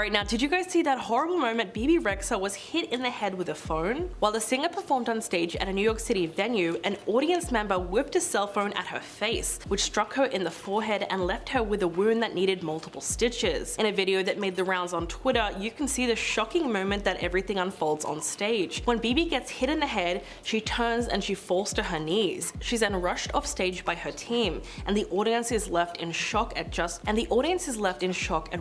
Alright, now did you guys see that horrible moment Bebe Rexha was hit in the head with a phone? While the singer performed on stage at a New York City venue, an audience member whipped a cell phone at her face, which struck her in the forehead and left her with a wound that needed multiple stitches. In a video that made the rounds on Twitter, you can see the shocking moment that everything unfolds on stage. When Bebe gets hit in the head, she turns and she falls to her knees. She's then rushed off stage by her team, and the audience is left in shock at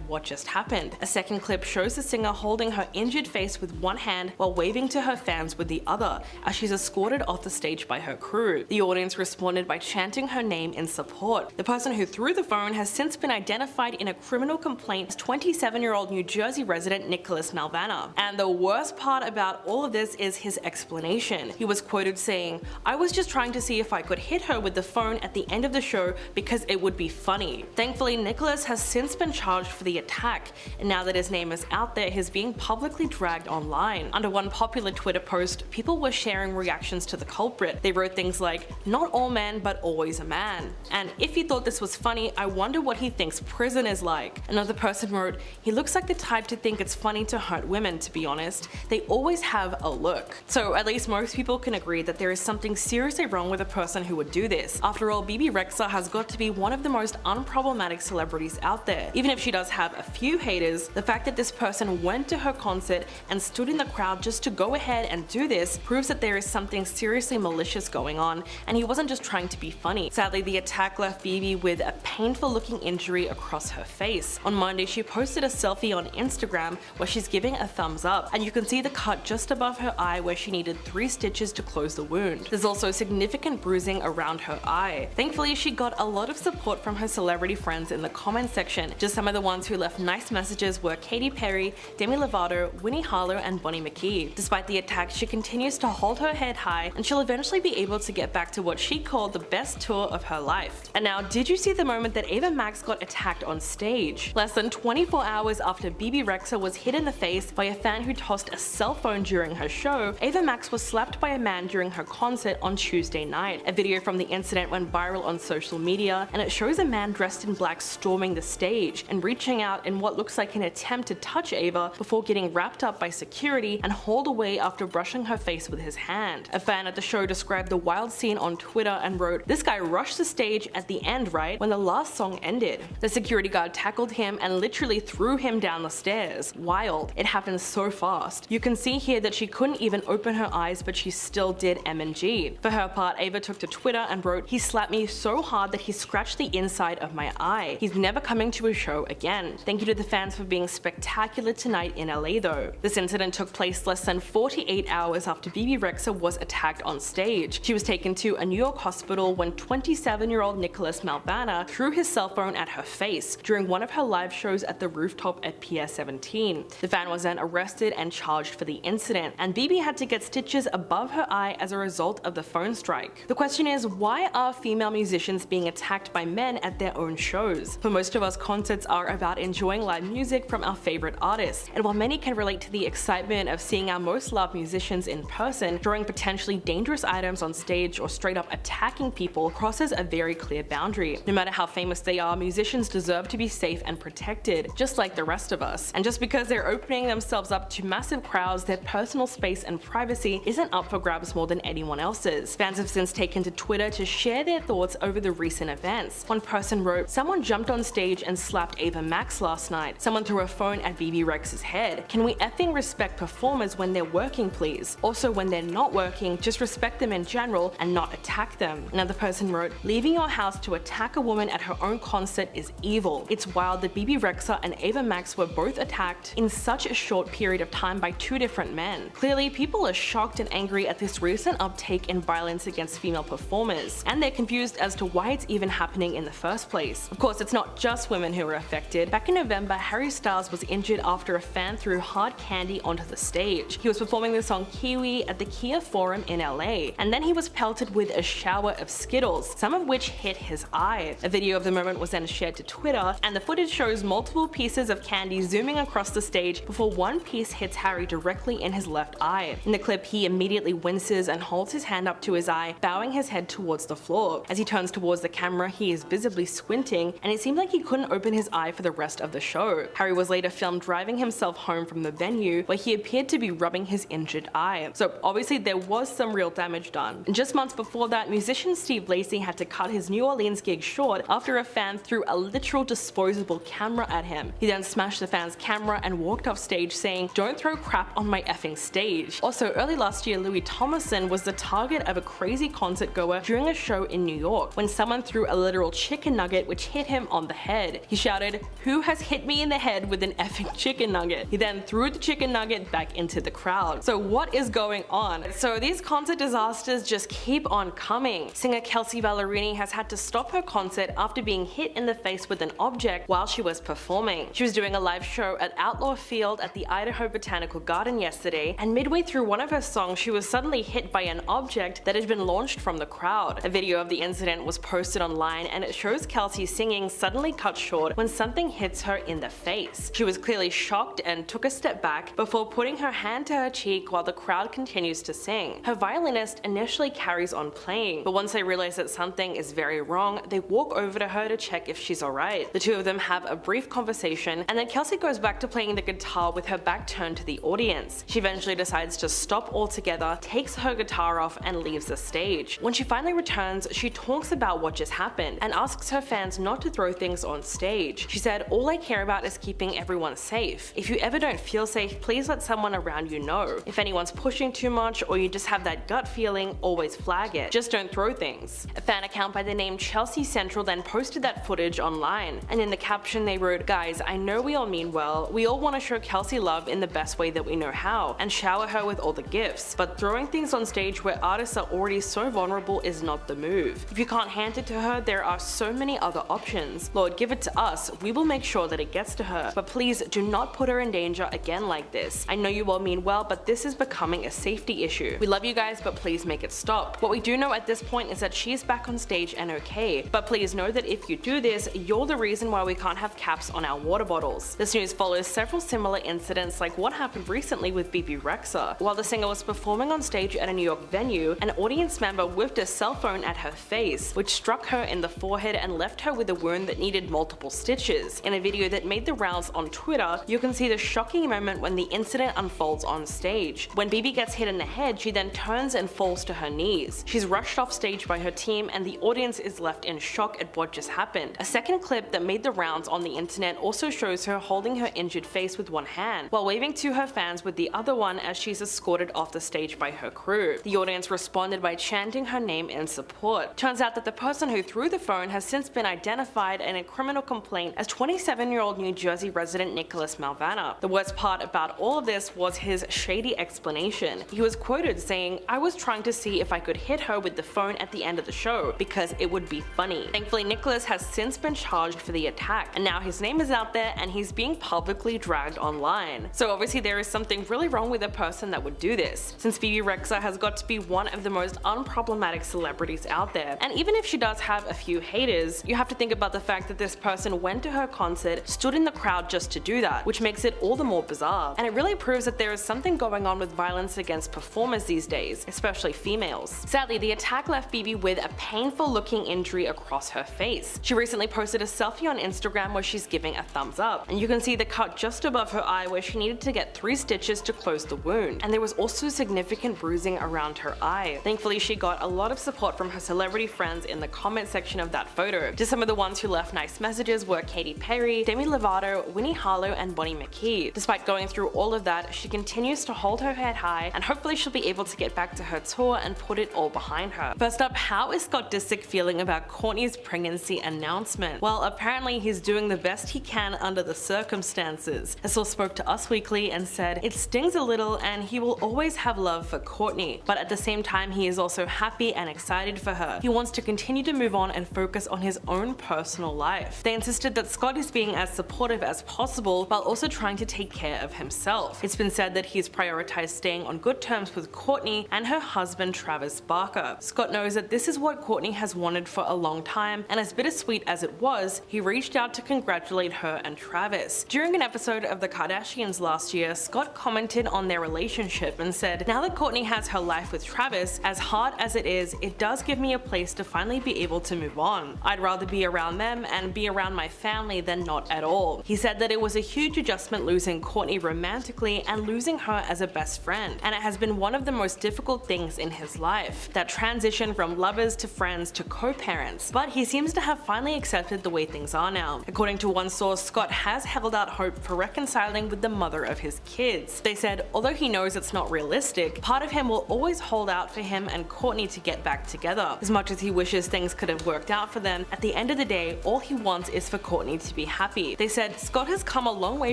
what just happened. A second clip shows the singer holding her injured face with one hand while waving to her fans with the other as she's escorted off the stage by her crew. The audience responded by chanting her name in support. The person who threw the phone has since been identified in a criminal complaint as 27-year-old New Jersey resident Nicholas Malvana. And the worst part about all of this is his explanation. He was quoted saying, "I was just trying to see if I could hit her with the phone at the end of the show because it would be funny." Thankfully, Nicholas has since been charged for the attack, and now that his name is out there, he's being publicly dragged online. Under one popular Twitter post, people were sharing reactions to the culprit. They wrote things like, "Not all men, but always a man." And "If you thought this was funny, I wonder what he thinks prison is like." Another person wrote, "He looks like the type to think it's funny to hurt women, to be honest. They always have a look." So at least most people can agree that there is something seriously wrong with a person who would do this. After all, Bebe Rexha has got to be one of the most unproblematic celebrities out there. Even if she does have a few haters, the fact that this person went to her concert and stood in the crowd just to go ahead and do this proves that there is something seriously malicious going on, and he wasn't just trying to be funny. Sadly, the attack left Bebe with a painful looking injury across her face. On Monday, she posted a selfie on Instagram where she's giving a thumbs up, and you can see the cut just above her eye where she needed 3 stitches to close the wound. There's also significant bruising around her eye. Thankfully, she got a lot of support from her celebrity friends in the comment section. Just some of the ones who left nice messages were Katy Perry, Demi Lovato, Winnie Harlow, and Bonnie McKee. Despite the attack, she continues to hold her head high, and she'll eventually be able to get back to what she called the best tour of her life. And now, did you see the moment that Ava Max got attacked on stage? Less than 24 hours after Bebe Rexha was hit in the face by a fan who tossed a cell phone during her show, Ava Max was slapped by a man during her concert on Tuesday night. A video from the incident went viral on social media, and it shows a man dressed in black storming the stage and reaching out in what looks like an attempt to touch Ava before getting wrapped up by security and hauled away after brushing her face with his hand. A fan at the show described the wild scene on Twitter and wrote, "This guy rushed the stage at the end, right, when the last song ended. The security guard tackled him and literally threw him down the stairs. Wild. It happened so fast." You can see here that she couldn't even open her eyes, but she still did MNG. For her part, Ava took to Twitter and wrote, "He slapped me so hard that he scratched the inside of my eye. He's never coming to a show again. Thank you to the fans for being spectacular tonight in LA though." This incident took place less than 48 hours after Bebe Rexha was attacked on stage. She was taken to a New York hospital when 27-year-old Nicholas Malvana threw his cell phone at her face during one of her live shows at the rooftop at Pier 17. The fan was then arrested and charged for the incident, and Bebe had to get stitches above her eye as a result of the phone strike. The question is, why are female musicians being attacked by men at their own shows? For most of us, concerts are about enjoying live music from our favorite artists, and while many can relate to the excitement of seeing our most loved musicians in person, throwing potentially dangerous items on stage or straight up attacking people crosses a very clear boundary. No matter how famous they are, musicians deserve to be safe and protected, just like the rest of us. And just because they're opening themselves up to massive crowds, their personal space and privacy isn't up for grabs more than anyone else's. Fans have since taken to Twitter to share their thoughts over the recent events. One person wrote, "Someone jumped on stage and slapped Ava Max last night. Someone threw a phone at Bebe Rexha's head. Can we effing respect performers when they're working, please? Also, when they're not working, just respect them in general and not attack them." Another person wrote, "Leaving your house to attack a woman at her own concert is evil. It's wild that Bebe Rexha and Ava Max were both attacked in such a short period of time by 2 different men. Clearly, people are shocked and angry at this recent uptake in violence against female performers, and they're confused as to why it's even happening in the first place. Of course, it's not just women who are affected. Back in November, Harry Styles was injured after a fan threw hard candy onto the stage. He was performing the song Kiwi at the Kia Forum in LA, and then he was pelted with a shower of Skittles, some of which hit his eye. A video of the moment was then shared to Twitter, and the footage shows multiple pieces of candy zooming across the stage before one piece hits Harry directly in his left eye. In the clip, he immediately winces and holds his hand up to his eye, bowing his head towards the floor. As he turns towards the camera, he is visibly squinting, and it seemed like he couldn't open his eye for the rest of the show. Harry was later filmed driving himself home from the venue where he appeared to be rubbing his injured eye. So obviously there was some real damage done. And just months before that, musician Steve Lacy had to cut his New Orleans gig short after a fan threw a literal disposable camera at him. He then smashed the fan's camera and walked off stage saying, "Don't throw crap on my effing stage." Also, early last year, Louis Thomason was the target of a crazy concert goer during a show in New York when someone threw a literal chicken nugget which hit him on the head. He shouted, "Who has hit me in the head with an effing chicken nugget?" He then threw the chicken nugget back into the crowd. So what is going on? So these concert disasters just keep on coming. Singer Kelsey Ballerini has had to stop her concert after being hit in the face with an object while she was performing. She was doing a live show at Outlaw Field at the Idaho Botanical Garden yesterday, and midway through one of her songs she was suddenly hit by an object that had been launched from the crowd. A video of the incident was posted online and it shows Kelsey singing suddenly cut short when something hits her in the face. She was clearly shocked and took a step back before putting her hand to her cheek while the crowd continues to sing. Her violinist initially carries on playing, but once they realize that something is very wrong, they walk over to her to check if she's alright. The two of them have a brief conversation, and then Kelsey goes back to playing the guitar with her back turned to the audience. She eventually decides to stop altogether, takes her guitar off, and leaves the stage. When she finally returns, she talks about what just happened and asks her fans not to throw things on stage. She said, "All I care about is keeping everyone safe. If you ever don't feel safe, please let someone around you know. If anyone's pushing too much or you just have that gut feeling, always flag it. Just don't throw things." A fan account by the name Chelsea Central then posted that footage online, and in the caption they wrote, "Guys, I know we all mean well. We all want to show Kelsey love in the best way that we know how, and shower her with all the gifts. But throwing things on stage where artists are already so vulnerable is not the move. If you can't hand it to her, there are so many other options. Lord, give it to us. We will make sure that it gets to her. But please do not put her in danger again like this. I know you all mean well, but this is becoming a safety issue. We love you guys, but please make it stop. What we do know at this point is that she's back on stage and okay. But please know that if you do this, you're the reason why we can't have caps on our water bottles." This news follows several similar incidents like what happened recently with Bebe Rexha. While the singer was performing on stage at a New York venue, an audience member whipped a cell phone at her face, which struck her in the forehead and left her with a wound that needed multiple stitches. In a video that made the rounds on Twitter, you can see the shocking moment when the incident unfolds on stage. When Bebe gets hit in the head, she then turns and falls to her knees. She's rushed off stage by her team and the audience is left in shock at what just happened. A second clip that made the rounds on the internet also shows her holding her injured face with one hand while waving to her fans with the other one as she's escorted off the stage by her crew. The audience responded by chanting her name in support. Turns out that the person who threw the phone has since been identified in a criminal complaint as 27-year-old New Jersey resident Nicholas Malvana. The worst part about all of this was his shady explanation. He was quoted saying, "I was trying to see if I could hit her with the phone at the end of the show because it would be funny." Thankfully, Nicholas has since been charged for the attack, and now his name is out there and he's being publicly dragged online. So obviously there is something really wrong with a person that would do this, since Bebe Rexha has got to be one of the most unproblematic celebrities out there. And even if she does have a few haters, you have to think about the fact that this person went to her concert, stood in the crowd just to do that, which makes it all the more bizarre. And it really proves that there is something going on with violence against performers these days, especially females. Sadly, the attack left Bebe with a painful looking injury across her face. She recently posted a selfie on Instagram where she's giving a thumbs up, and you can see the cut just above her eye where she needed to get 3 stitches to close the wound, and there was also significant bruising around her eye. Thankfully, she got a lot of support from her celebrity friends in the comment section of that photo. Just some of the ones who left nice messages were Katy Perry, Demi Lovato, Winnie Harlow, and Bonnie McKee. Despite going through all of that, she continues to hold her head high, and hopefully she'll be able to get back to her tour and put it all behind her. First up, how is Scott Disick feeling about Kourtney's pregnancy announcement? Well, apparently he's doing the best he can under the circumstances. A source spoke to Us Weekly and said, "It stings a little and he will always have love for Kourtney, but at the same time he is also happy and excited for her. He wants to continue to move on and focus on his own personal life." They insisted that Scott is being as supportive as possible while also trying to take care of himself. It's been said that he's prioritized staying on good terms with Kourtney and her husband Travis Barker. Scott knows that this is what Kourtney has wanted for a long time, and as bittersweet as it was, he reached out to congratulate her and Travis. During an episode of The Kardashians last year, Scott commented on their relationship and said, "Now that Kourtney has her life with Travis, as hard as it is, it does give me a place to finally be able to move on. I'd rather be around them and be around my family than not at all." He said said that it was a huge adjustment losing Kourtney romantically and losing her as a best friend, and it has been one of the most difficult things in his life, that transition from lovers to friends to co-parents, but he seems to have finally accepted the way things are now. According to one source, Scott has held out hope for reconciling with the mother of his kids. They said, although he knows it's not realistic, part of him will always hold out for him and Kourtney to get back together. As much as he wishes things could have worked out for them, at the end of the day, all he wants is for Kourtney to be happy. They said, Scott has come a long way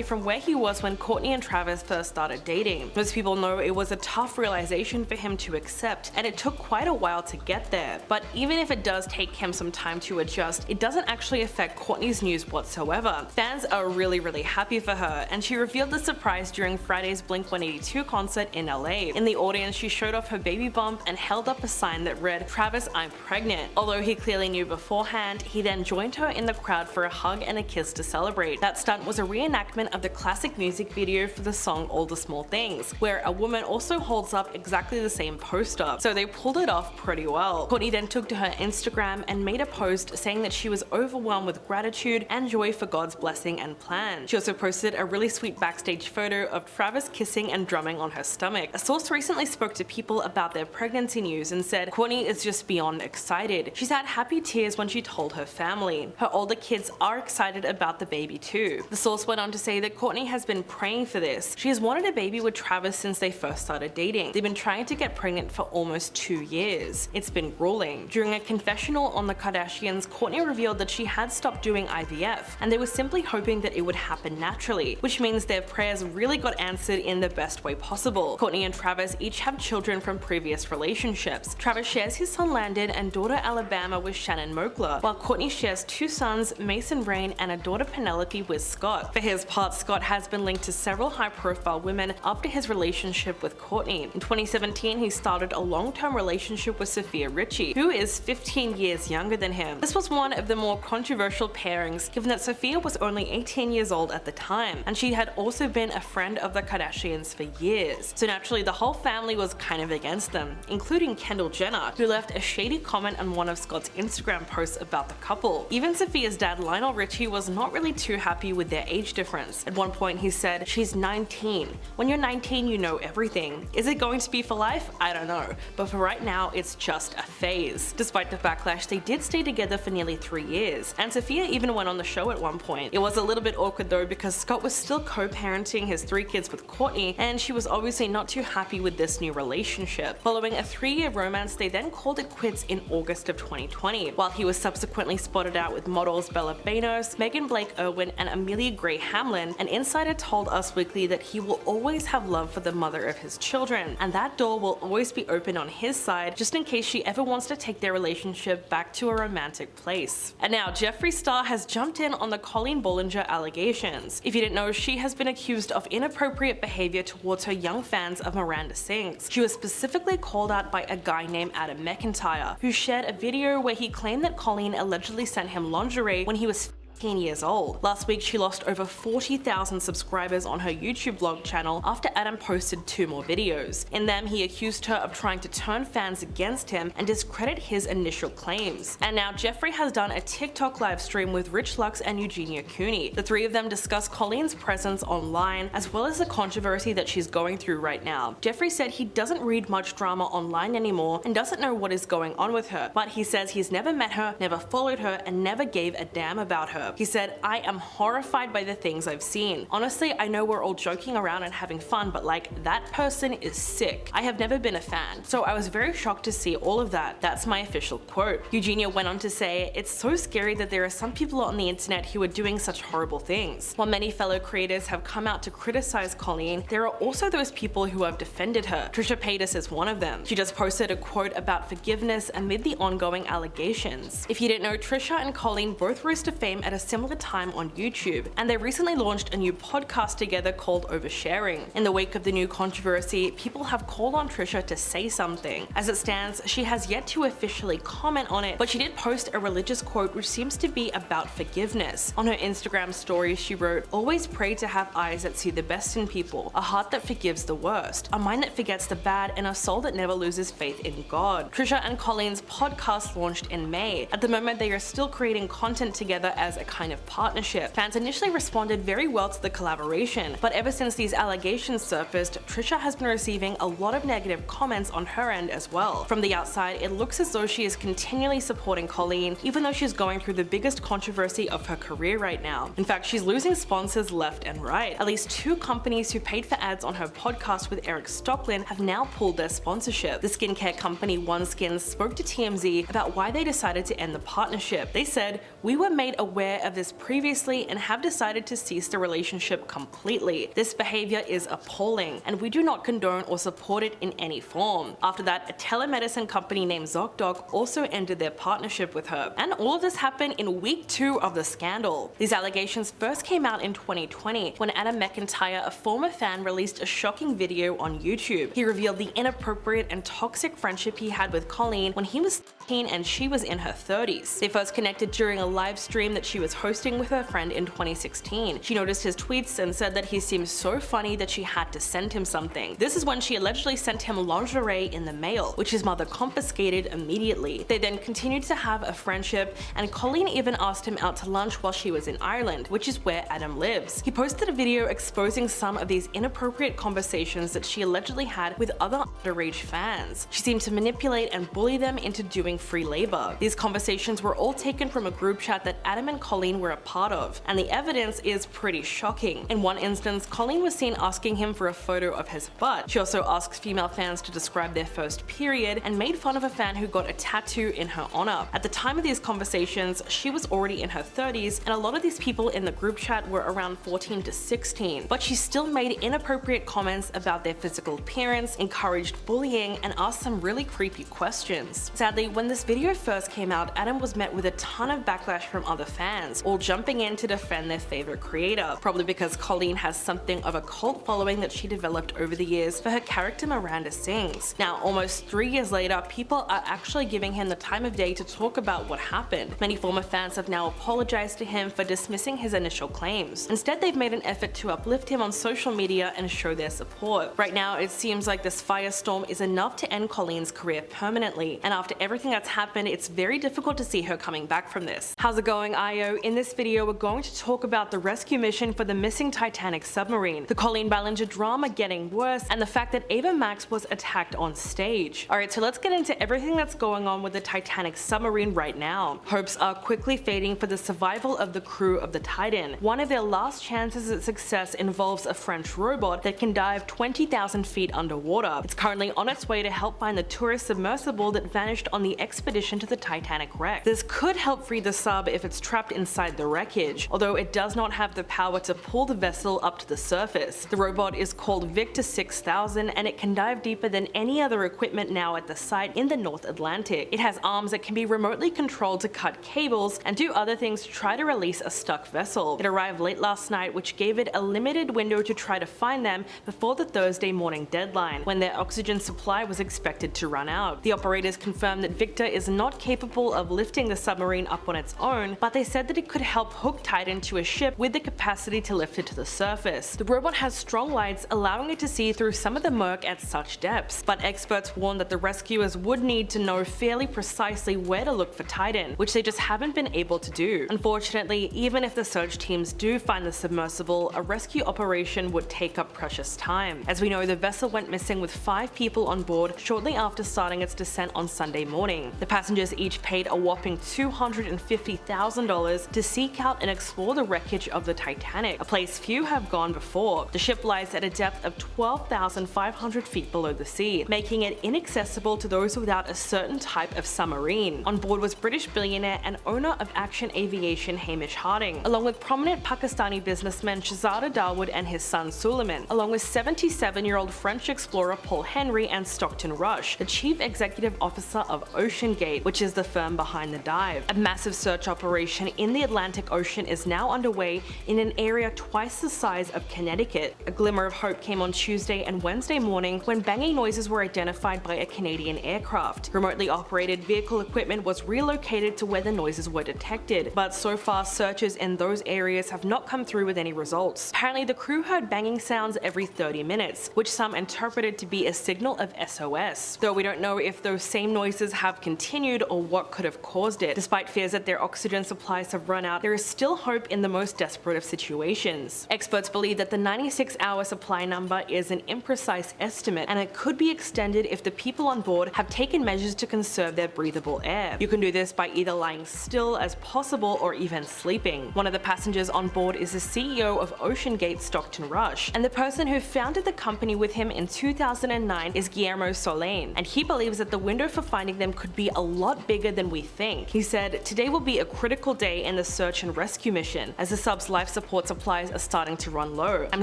from where he was when Kourtney and Travis first started dating. Most people know it was a tough realization for him to accept, and it took quite a while to get there. But even if it does take him some time to adjust, it doesn't actually affect Kourtney's news whatsoever. Fans are really happy for her, and she revealed the surprise during Friday's Blink-182 concert in LA. In the audience, she showed off her baby bump and held up a sign that read, "Travis, I'm pregnant." Although he clearly knew beforehand, he then joined her in the crowd for a hug and a kiss to celebrate. That stunt was a reenactment of the classic music video for the song All the Small Things, where a woman also holds up exactly the same poster, so they pulled it off pretty well. Kourtney then took to her Instagram and made a post saying that she was overwhelmed with gratitude and joy for God's blessing and plan. She also posted a really sweet backstage photo of Travis kissing and drumming on her stomach. A source recently spoke to people about their pregnancy news and said Kourtney is just beyond excited. She's had happy tears when she told her family. Her older kids are excited about the baby too. The source went on to say that Kourtney has been praying for this. She has wanted a baby with Travis since they first started dating. They've been trying to get pregnant for almost 2 years. It's been grueling. During a confessional on the Kardashians, Kourtney revealed that she had stopped doing IVF, and they were simply hoping that it would happen naturally, which means their prayers really got answered in the best way possible. Kourtney and Travis each have children from previous relationships. Travis shares his son Landon and daughter Alabama with Shannon Moakler, while Kourtney shares 2 sons, Mason Rain and a daughter Penelope, with Scott. For his part, Scott has been linked to several high-profile women after his relationship with Kourtney. In 2017, he started a long-term relationship with Sofia Richie, who is 15 years younger than him. This was one of the more controversial pairings, given that Sofia was only 18 years old at the time, and she had also been a friend of the Kardashians for years. So naturally, the whole family was kind of against them, including Kendall Jenner, who left a shady comment on one of Scott's Instagram posts about the couple. Even Sophia's dad Lionel Richie was not really too happy with their age difference. At one point he said, "She's 19. When you're 19 you know everything. Is it going to be for life? I don't know. But for right now it's just a phase." Despite the backlash, they did stay together for nearly 3 years, and Sofia even went on the show at one point. It was a little bit awkward though because Scott was still co-parenting his 3 kids with Kourtney, and she was obviously not too happy with this new relationship. Following a 3-year romance, they then called it quits in August of 2020, while he was subsequently spotted out with models Bella Banos, Megan Blake Irwin and Amelia Gray Hamlin. An insider told Us Weekly that he will always have love for the mother of his children, and that door will always be open on his side just in case she ever wants to take their relationship back to a romantic place. And now Jeffree Star has jumped in on the Colleen Ballinger allegations. If you didn't know, she has been accused of inappropriate behavior towards her young fans of Miranda Sings. She was specifically called out by a guy named Adam McIntyre, who shared a video where he claimed that Colleen allegedly sent him lingerie when he was 15 years old. Last week she lost over 40,000 subscribers on her YouTube vlog channel after Adam posted 2 more videos. In them, he accused her of trying to turn fans against him and discredit his initial claims. And now Jeffree has done a TikTok live stream with Rich Lux and Eugenia Cooney. The 3 of them discuss Colleen's presence online as well as the controversy that she's going through right now. Jeffree said he doesn't read much drama online anymore and doesn't know what is going on with her, but he says he's never met her, never followed her, and never gave a damn about her. He said, "I am horrified by the things I've seen. Honestly, I know we're all joking around and having fun, but like, that person is sick. I have never been a fan. So I was very shocked to see all of that." That's my official quote. Eugenia went on to say, "It's so scary that there are some people on the internet who are doing such horrible things. While many fellow creators have come out to criticize Colleen, there are also those people who have defended her. Trisha Paytas is one of them. She just posted a quote about forgiveness amid the ongoing allegations." If you didn't know, Trisha and Colleen both rose to fame at a similar time on YouTube, and they recently launched a new podcast together called Oversharing. In the wake of the new controversy, people have called on Trisha to say something. As it stands, she has yet to officially comment on it, but she did post a religious quote which seems to be about forgiveness. On her Instagram story, she wrote, "Always pray to have eyes that see the best in people, a heart that forgives the worst, a mind that forgets the bad, and a soul that never loses faith in God." Trisha and Colleen's podcast launched in May. At the moment, they are still creating content together as a kind of partnership. Fans initially responded very well to the collaboration, but ever since these allegations surfaced, Trisha has been receiving a lot of negative comments on her end as well. From the outside, it looks as though she is continually supporting Colleen, even though she's going through the biggest controversy of her career right now. In fact, she's losing sponsors left and right. At least 2 companies who paid for ads on her podcast with Eric Stocklin have now pulled their sponsorship. The skincare company OneSkin spoke to TMZ about why they decided to end the partnership. They said, "We were made aware of this previously and have decided to cease the relationship completely. This behavior is appalling, and we do not condone or support it in any form." After that, a telemedicine company named ZocDoc also ended their partnership with her. And all of this happened in week 2 of the scandal. These allegations first came out in 2020 when Adam McIntyre, a former fan, released a shocking video on YouTube. He revealed the inappropriate and toxic friendship he had with Colleen when he was 13 and she was in her 30s. They first connected during a live stream that she was hosting with her friend in 2016. She noticed his tweets and said that he seemed so funny that she had to send him something. This is when she allegedly sent him lingerie in the mail, which his mother confiscated immediately. They then continued to have a friendship, and Colleen even asked him out to lunch while she was in Ireland, which is where Adam lives. He posted a video exposing some of these inappropriate conversations that she allegedly had with other underage fans. She seemed to manipulate and bully them into doing free labor. These conversations were all taken from a group chat that Adam and Colleen were a part of, and the evidence is pretty shocking. In one instance, Colleen was seen asking him for a photo of his butt. She also asked female fans to describe their first period and made fun of a fan who got a tattoo in her honor. At the time of these conversations, she was already in her 30s, and a lot of these people in the group chat were around 14 to 16, but she still made inappropriate comments about their physical appearance, encouraged bullying, and asked some really creepy questions. Sadly, when this video first came out, Adam was met with a ton of backlash from other fans, all jumping in to defend their favorite creator, probably because Colleen has something of a cult following that she developed over the years for her character Miranda Sings. Now, almost 3 years later, people are actually giving him the time of day to talk about what happened. Many former fans have now apologized to him for dismissing his initial claims. Instead, they've made an effort to uplift him on social media and show their support. Right now, it seems like this firestorm is enough to end Colleen's career permanently, and after everything that's happened, it's very difficult to see her coming back from this. How's it going, IO? In this video, we're going to talk about the rescue mission for the missing Titanic submarine, the Colleen Ballinger drama getting worse, and the fact that Ava Max was attacked on stage. Alright, so let's get into everything that's going on with the Titanic submarine right now. Hopes are quickly fading for the survival of the crew of the Titan. One of their last chances at success involves a French robot that can dive 20,000 feet underwater. It's currently on its way to help find the tourist submersible that vanished on the expedition to the Titanic wreck. This could help free the sub if it's trapped inside the wreckage, although it does not have the power to pull the vessel up to the surface. The robot is called Victor 6000, and it can dive deeper than any other equipment now at the site in the North Atlantic. It has arms that can be remotely controlled to cut cables and do other things to try to release a stuck vessel. It arrived late last night, which gave it a limited window to try to find them before the Thursday morning deadline, when their oxygen supply was expected to run out. The operators confirmed that Victor is not capable of lifting the submarine up on its own, but they said that it could help hook Titan to a ship with the capacity to lift it to the surface. The robot has strong lights, allowing it to see through some of the murk at such depths, but experts warn that the rescuers would need to know fairly precisely where to look for Titan, which they just haven't been able to do. Unfortunately, even if the search teams do find the submersible, a rescue operation would take up precious time. As we know, the vessel went missing with 5 people on board shortly after starting its descent on Sunday morning. The passengers each paid a whopping $250,000 to seek out and explore the wreckage of the Titanic, a place few have gone before. The ship lies at a depth of 12,500 feet below the sea, making it inaccessible to those without a certain type of submarine. On board was British billionaire and owner of Action Aviation Hamish Harding, along with prominent Pakistani businessman Shahzada Dawood and his son Suleiman, along with 77-year-old French explorer Paul Henry and Stockton Rush, the chief executive officer of OceanGate, which is the firm behind the dive. A massive search operation in the Atlantic Ocean is now underway in an area twice the size of Connecticut. A glimmer of hope came on Tuesday and Wednesday morning when banging noises were identified by a Canadian aircraft. Remotely operated vehicle equipment was relocated to where the noises were detected, but so far searches in those areas have not come through with any results. Apparently, the crew heard banging sounds every 30 minutes, which some interpreted to be a signal of SOS, though we don't know if those same noises have continued or what could have caused it. Despite fears that their oxygen supplies have run out, there is still hope in the most desperate of situations. Experts believe that the 96-hour supply number is an imprecise estimate, and it could be extended if the people on board have taken measures to conserve their breathable air. You can do this by either lying still as possible or even sleeping. One of the passengers on board is the CEO of OceanGate Stockton Rush, and the person who founded the company with him in 2009 is Guillermo Solane, and he believes that the window for finding them could be a lot bigger than we think. He said, "Today will be a critical day in the search and rescue mission, as the sub's life support supplies are starting to run low. I'm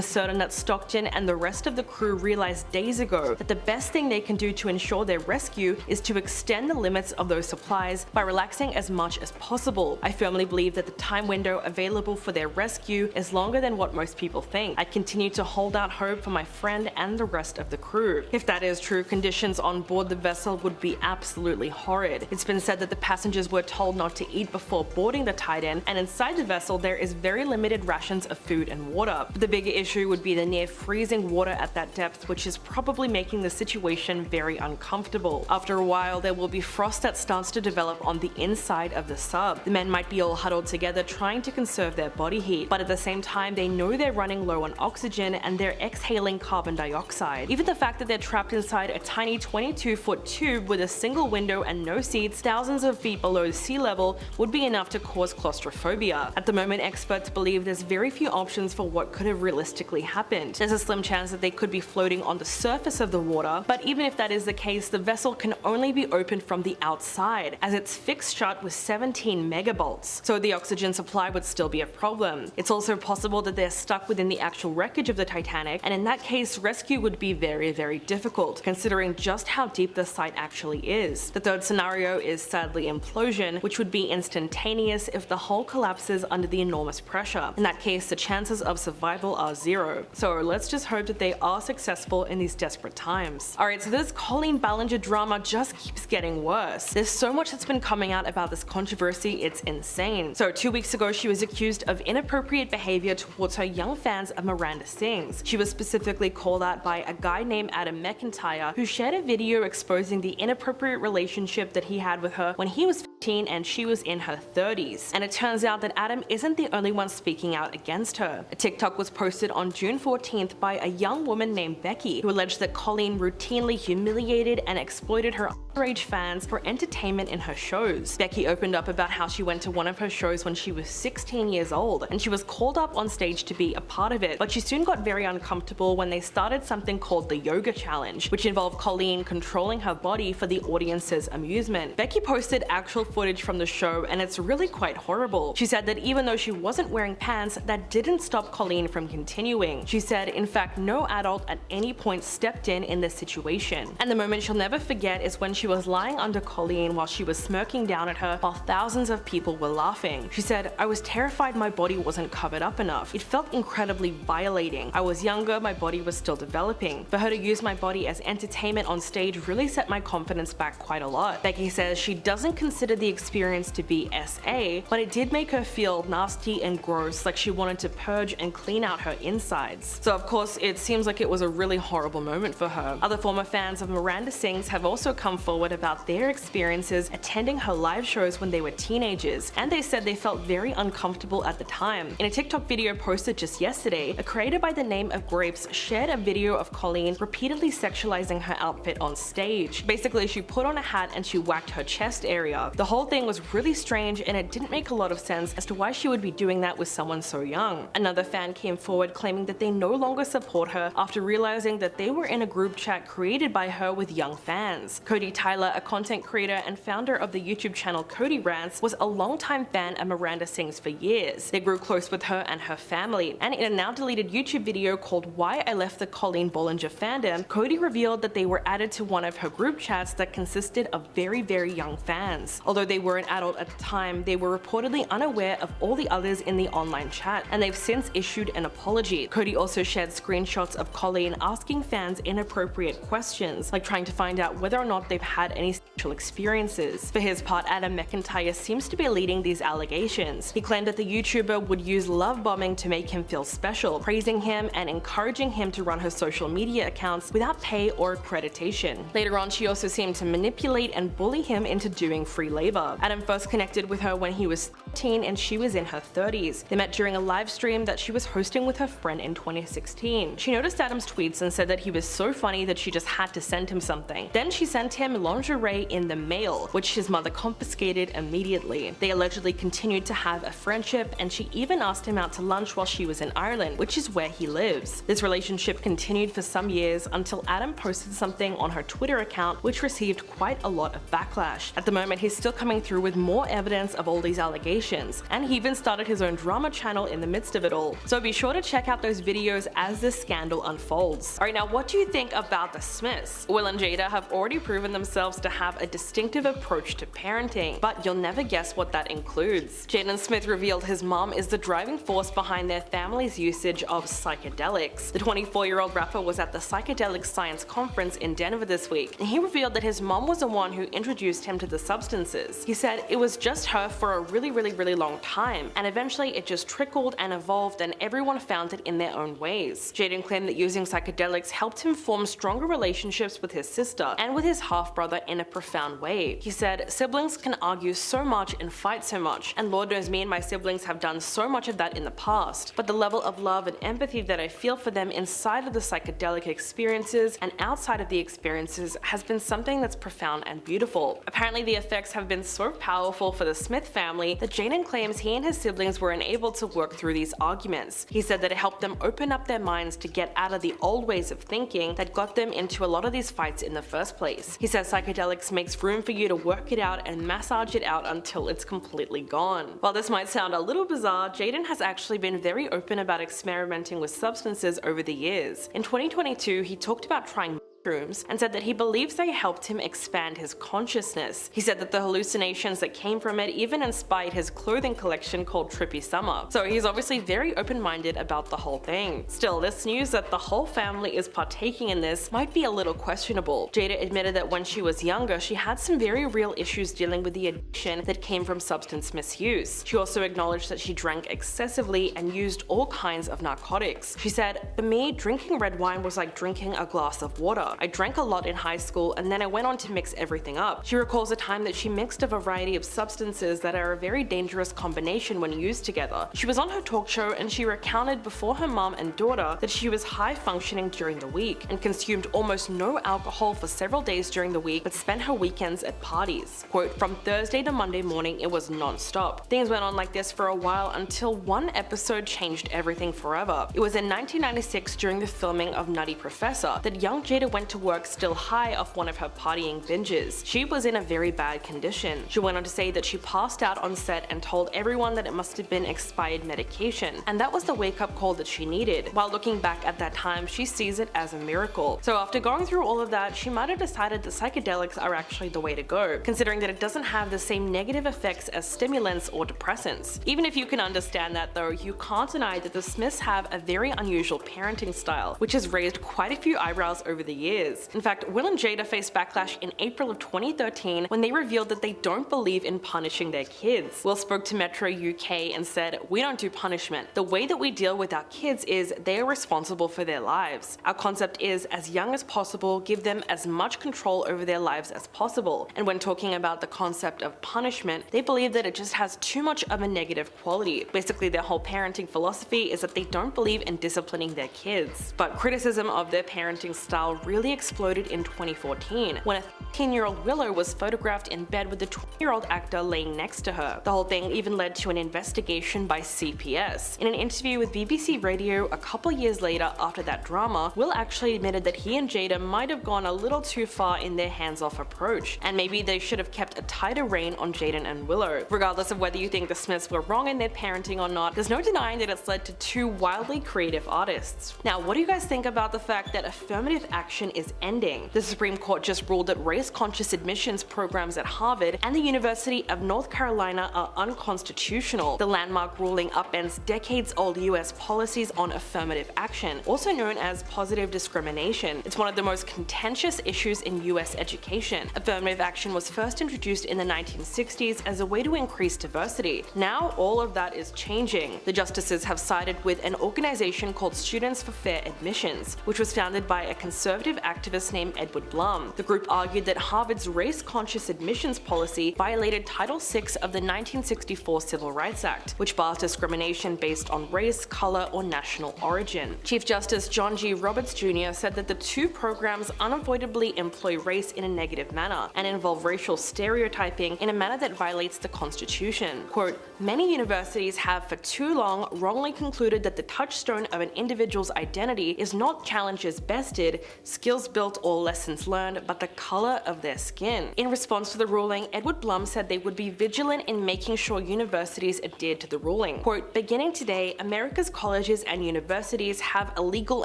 certain that Stockton and the rest of the crew realized days ago that the best thing they can do to ensure their rescue is to extend the limits of those supplies by relaxing as much as possible. I firmly believe that the time window available for their rescue is longer than what most people think. I continue to hold out hope for my friend and the rest of the crew." If that is true, conditions on board the vessel would be absolutely horrid. It's been said that the passengers were told not to eat before boarding the Titan, and inside the vessel there is very limited rations of food and water. But the bigger issue would be the near freezing water at that depth, which is probably making the situation very uncomfortable. After a while, there will be frost that starts to develop on the inside of the sub. The men might be all huddled together trying to conserve their body heat, but at the same time they know they're running low on oxygen and they're exhaling carbon dioxide. Even the fact that they're trapped inside a tiny 22-foot tube with a single window and no seats thousands of feet below sea level would be enough to cause claustrophobia. At the moment, experts believe there's very few options for what could have realistically happened. There's a slim chance that they could be floating on the surface of the water, but even if that is the case, the vessel can only be opened from the outside, as it's fixed shut with 17 megabolts, so the oxygen supply would still be a problem. It's also possible that they're stuck within the actual wreckage of the Titanic, and in that case, rescue would be very difficult, considering just how deep the site actually is. The third scenario is sadly implosion, which would be instantaneous if the hull collapses under the enormous pressure. In that case, the chances of survival are zero. So let's just hope that they are successful in these desperate times. Alright, so this Colleen Ballinger drama just keeps getting worse. There's so much that's been coming out about this controversy, it's insane. So 2 weeks ago, she was accused of inappropriate behavior towards her young fans of Miranda Sings. She was specifically called out by a guy named McIntyre, who shared a video exposing the inappropriate relationship that he had with her when he was 15 and she was in her 30s. And it turns out that Adam isn't the only one speaking out against her. A TikTok was posted on June 14th by a young woman named Becky, who alleged that Colleen routinely humiliated and exploited her underage fans for entertainment in her shows. Becky opened up about how she went to one of her shows when she was 16 years old, and she was called up on stage to be a part of it, but she soon got very uncomfortable when they started something called the Yoga Challenge, which involved Colleen controlling her body for the audience's amusement. Becky posted actual footage from the show, and it's really quite horrible. She said that even though she wasn't wearing pants, that didn't stop Colleen from continuing. She said, in fact, no adult at any point stepped in this situation. And the moment she'll never forget is when she was lying under Colleen while she was smirking down at her while thousands of people were laughing. She said, "I was terrified my body wasn't covered up enough. It felt incredibly violating. I was younger, my body was still developing. For her to use my body as entertainment on stage really set my confidence back quite a lot." Becky says she doesn't consider the experience to be SA, but it did make her feel nasty and gross, like she wanted to purge and clean out her insides. So of course, it seems like it was a really horrible moment for her. Other former fans of Miranda Sings have also come forward about their experiences attending her live shows when they were teenagers, and they said they felt very uncomfortable at the time. In a TikTok video posted just yesterday, a creator by the name of Grapes shared a video of Colleen repeatedly sexualizing her outfit on stage. Basically, she put on a hat and she whacked her chest area. The whole thing was really strange, and it didn't make a lot of sense as to why she would be doing that with someone so young. Another fan came forward claiming that they no longer support her after realizing that they were in a group chat created by her with young fans. Cody Tyler, a content creator and founder of the YouTube channel Cody Rants, was a longtime fan of Miranda Sings for years. They grew close with her and her family, and in a now deleted YouTube video called Why I Left the Colleen Ballinger Fandom, Cody revealed that they were added to one of her group chats that consisted of very young fans. Although Although they were an adult at the time, they were reportedly unaware of all the others in the online chat, and they've since issued an apology. Cody also shared screenshots of Colleen asking fans inappropriate questions, like trying to find out whether or not they've had any sexual experiences. For his part, McIntyre seems to be leading these allegations. He claimed that the YouTuber would use love bombing to make him feel special, praising him and encouraging him to run her social media accounts without pay or accreditation. Later on, she also seemed to manipulate and bully him into doing free labor. Adam first connected with her when he was 13 and she was in her 30s. They met during a live stream that she was hosting with her friend in 2016. She noticed Adam's tweets and said that he was so funny that she just had to send him something. Then she sent him lingerie in the mail, which his mother confiscated immediately. They allegedly continued to have a friendship, and she even asked him out to lunch while she was in Ireland, which is where he lives. This relationship continued for some years until Adam posted something on her Twitter account which received quite a lot of backlash. At the moment, he's still coming through with more evidence of all these allegations, and he even started his own drama channel in the midst of it all. So be sure to check out those videos as this scandal unfolds. Alright, now what do you think about the Smiths? Will and Jada have already proven themselves to have a distinctive approach to parenting, but you'll never guess what that includes. Jaden Smith revealed his mom is the driving force behind their family's usage of psychedelics. The 24-year-old rapper was at the Psychedelic Science Conference in Denver this week, and he revealed that his mom was the one who introduced him to the substances. He said it was just her for a really long time, and eventually it just trickled and evolved and everyone found it in their own ways. Jaden claimed that using psychedelics helped him form stronger relationships with his sister and with his half-brother in a profound way. He said, siblings can argue so much and fight so much, and Lord knows me and my siblings have done so much of that in the past, but the level of love and empathy that I feel for them inside of the psychedelic experiences and outside of the experiences has been something that's profound and beautiful. Apparently the effects have been so powerful for the Smith family that Jaden claims he and his siblings were unable to work through these arguments. He said that it helped them open up their minds to get out of the old ways of thinking that got them into a lot of these fights in the first place. He says psychedelics makes room for you to work it out and massage it out until it's completely gone. While this might sound a little bizarre, Jaden has actually been very open about experimenting with substances over the years. In 2022, he talked about trying mushrooms and said that he believes they helped him expand his consciousness. He said that the hallucinations that came from it even inspired his clothing collection called Trippy Summer. So he's obviously very open-minded about the whole thing. Still, this news that the whole family is partaking in this might be a little questionable. Jada admitted that when she was younger, she had some very real issues dealing with the addiction that came from substance misuse. She also acknowledged that she drank excessively and used all kinds of narcotics. She said, "For me, drinking red wine was like drinking a glass of water. I drank a lot in high school and then I went on to mix everything up." She recalls a time that she mixed a variety of substances that are a very dangerous combination when used together. She was on her talk show and she recounted before her mom and daughter that she was high functioning during the week and consumed almost no alcohol for several days during the week but spent her weekends at parties. Quote, "From Thursday to Monday morning it was non-stop. Things went on like this for a while until one episode changed everything forever. It was in 1996 during the filming of Nutty Professor that young Jada went to work still high off one of her partying binges. She was in a very bad condition." She went on to say that she passed out on set and told everyone that it must have been expired medication, and that was the wake-up call that she needed. While looking back at that time, she sees it as a miracle. So after going through all of that, she might have decided that psychedelics are actually the way to go, considering that it doesn't have the same negative effects as stimulants or depressants. Even if you can understand that though, you can't deny that the Smiths have a very unusual parenting style, which has raised quite a few eyebrows over the years. In fact, Will and Jada faced backlash in April of 2013 when they revealed that they don't believe in punishing their kids. Will spoke to Metro UK and said, "We don't do punishment. The way that we deal with our kids is they are responsible for their lives. Our concept is, as young as possible, give them as much control over their lives as possible. And when talking about the concept of punishment, they believe that it just has too much of a negative quality. Basically, their whole parenting philosophy is that they don't believe in disciplining their kids." But criticism of their parenting style really exploded in 2014 when a 13-year-old Willow was photographed in bed with the 20-year-old actor laying next to her. The whole thing even led to an investigation by CPS. In an interview with BBC Radio a couple years later after that drama, Will actually admitted that he and Jada might have gone a little too far in their hands-off approach, and maybe they should have kept a tighter rein on Jaden and Willow. Regardless of whether you think the Smiths were wrong in their parenting or not, there's no denying that it's led to two wildly creative artists. Now, what do you guys think about the fact that affirmative action discrimination is ending. The Supreme Court just ruled that race-conscious admissions programs at Harvard and the University of North Carolina are unconstitutional. The landmark ruling upends decades-old US policies on affirmative action, also known as positive discrimination. It's one of the most contentious issues in US education. Affirmative action was first introduced in the 1960s as a way to increase diversity. Now all of that is changing. The justices have sided with an organization called Students for Fair Admissions, which was founded by a conservative activist named Edward Blum. The group argued that Harvard's race-conscious admissions policy violated Title VI of the 1964 Civil Rights Act, which bars discrimination based on race, color, or national origin. Chief Justice John G. Roberts Jr. said that the two programs unavoidably employ race in a negative manner and involve racial stereotyping in a manner that violates the Constitution. Quote, "Many universities have for too long wrongly concluded that the touchstone of an individual's identity is not challenges bested, skills built, or lessons learned, but the color of their skin." In response to the ruling, Edward Blum said they would be vigilant in making sure universities adhered to the ruling. Quote, "Beginning today, America's colleges and universities have a legal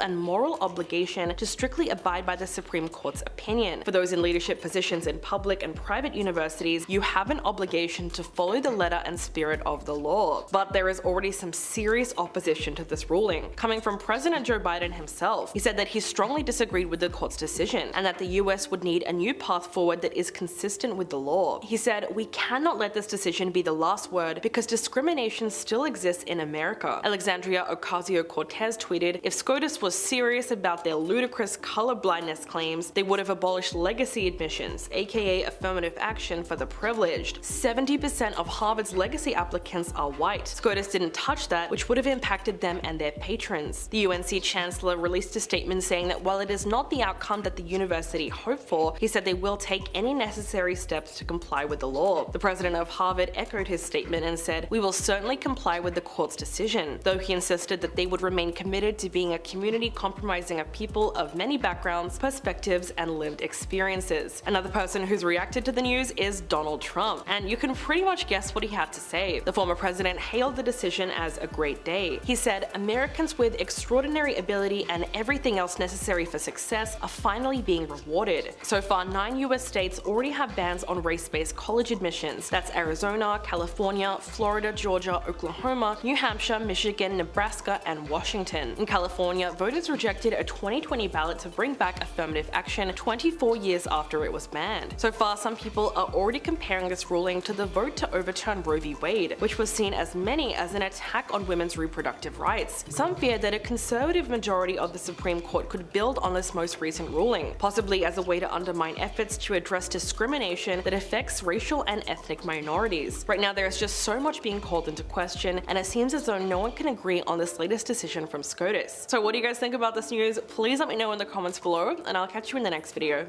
and moral obligation to strictly abide by the Supreme Court's opinion. For those in leadership positions in public and private universities, you have an obligation to follow the letter and spirit of the law." But there is already some serious opposition to this ruling, coming from President Joe Biden himself. He said that he strongly disagreed with the court's decision and that the US would need a new path forward that is consistent with the law. He said, "We cannot let this decision be the last word because discrimination still exists in America." Alexandria Ocasio-Cortez tweeted, "If SCOTUS was serious about their ludicrous colorblindness claims, they would have abolished legacy admissions, aka affirmative action for the privileged. 70% of Harvard's legacy applicants are white. SCOTUS didn't touch that, which would have impacted them and their patrons." The UNC chancellor released a statement saying that while it is not the outcome that the university hoped for, he said they will take any necessary steps to comply with the law. The president of Harvard echoed his statement and said, "We will certainly comply with the court's decision," though he insisted that they would remain committed to being a community comprising of people of many backgrounds, perspectives, and lived experiences. Another person who's reacted to the news is Donald Trump, and you can pretty much guess what he had to say. The former president hailed the decision as a great day. He said, "Americans with extraordinary ability and everything else necessary for success are finally being rewarded." So far, 9 US states already have bans on race-based college admissions. That's Arizona, California, Florida, Georgia, Oklahoma, New Hampshire, Michigan, Nebraska, and Washington. In California, voters rejected a 2020 ballot to bring back affirmative action 24 years after it was banned. So far, some people are already comparing this ruling to the vote to overturn Roe v. Wade, which was seen as many as an attack on women's reproductive rights. Some fear that a conservative majority of the Supreme Court could build on this most recent ruling, possibly as a way to undermine efforts to address discrimination that affects racial and ethnic minorities. Right now, there is just so much being called into question, and it seems as though no one can agree on this latest decision from SCOTUS. So what do you guys think about this news? Please let me know in the comments below, and I'll catch you in the next video.